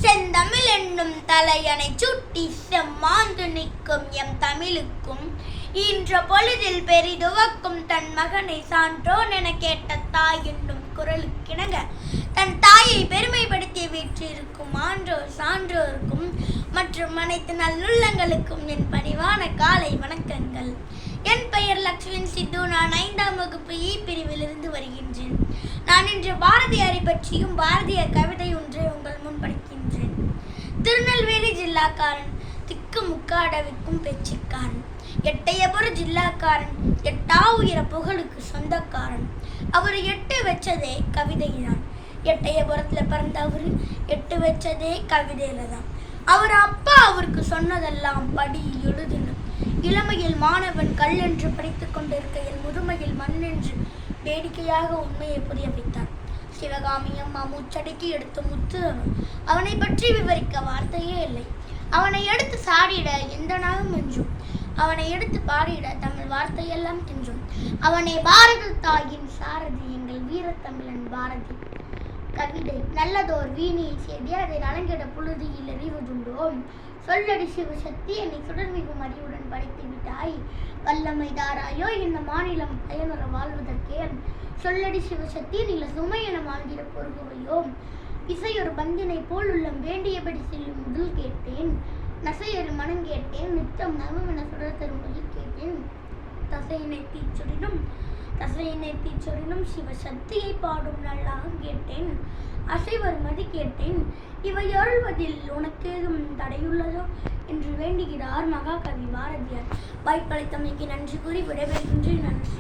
செந்தமிழ் என்னும் தலையணை சுட்டி செம்மாந்து நிற்கும் எம் தமிழுக்கும் இன்ற பொழுதில் பெரிதுவக்கும் தன் மகனை சான்றோன் என கேட்ட தாய் என்னும் குரலுக்கிணங்க தன் தாயை பெருமைப்படுத்தி வீற்றிருக்கும் ஆன்றோர் சான்றோருக்கும் மற்றும் அனைத்து நல்லுள்ளங்களுக்கும் என் பணிவான காலை வணக்கங்கள். என் பெயர் லக்ஷ்மன் சித்து. நான் 5ஆம் வகுப்பு இ பிரிவிலிருந்து வருகின்றேன். நான் இன்று பாரதியாரை பற்றியும் பாரதிய கவிதை ஒன்றை உங்கள் முன் படிக்கின்றேன். திருநெல்வேலி ஜில்லாக்காரன், திக்கு முக்காடவிக்கும் பேச்சுக்காரன், எட்டயபுர ஜில்லாக்காரன், எட்டா உயர புகழுக்கு சொந்தக்காரன். அவர் எட்டு வச்சதே கவிதைதான். எட்டயபுரத்துல பிறந்த அவரு எட்டு வச்சதே கவிதையில தான். அவர் அப்பா அவருக்கு சொன்னதெல்லாம் படி எழுதுன்னு. இளமையில் மாணவன் கல் என்று படித்துக் கொண்டிருக்கையில் முதுமையில் மண் என்று வேடிக்கையாக உண்மையை புரிய வைத்தார். சிவகாமி அம்மா மூச்சடக்கி எடுத்து முத்து அவனை பற்றி விவரிக்க வார்த்தையே இல்லை. அவனை எடுத்து சாடிட எந்த நாளும் என்றும், அவனை எடுத்து பாடிட தமிழ் வார்த்தையெல்லாம் தின்றும். அவனை பாரத தாயின் சாரதி, எங்கள் வீரத்தமிழன் பாரதி. கவிதை நல்லதோர் வீணியை செய்தி அதை நலங்கிட புழுதியில் எறிவதுண்டோ. சொல்லடி சிவசக்தி, என்னை சுடர்மிகும் அறிவுடன் படைத்து விட்டாய். வல்லமை தாராயோ இந்த மாநிலம் பயனுற வாழ்வதற்கே. சொல்லடி சிவசக்தி, நீல சுமை என வாழ்ந்திட பொறுகுவையோ. இசையொரு பந்தினை போல் உள்ளம் வேண்டியபடி செல்லும் முதல் கேட்டேன். நசையொரு மனம் கேட்டேன், நித்தம் நவமென சுடர் தரும் மொழி கேட்டேன். தசையினை தீச்சொரினும் சிவசக்தியை பாடும் நல்லாக கேட்டேன். அசைவர் மதி கேட்டேன், இவை அருள்வதில் உனக்கேதும் தடையுள்ளதோ என்று வேண்டுகிறார் மகாகவி பாரதியார். வாய்ப்பளித்தமைக்கு நன்றி கூறி விடைபெறுகின்றேன். நன்றி.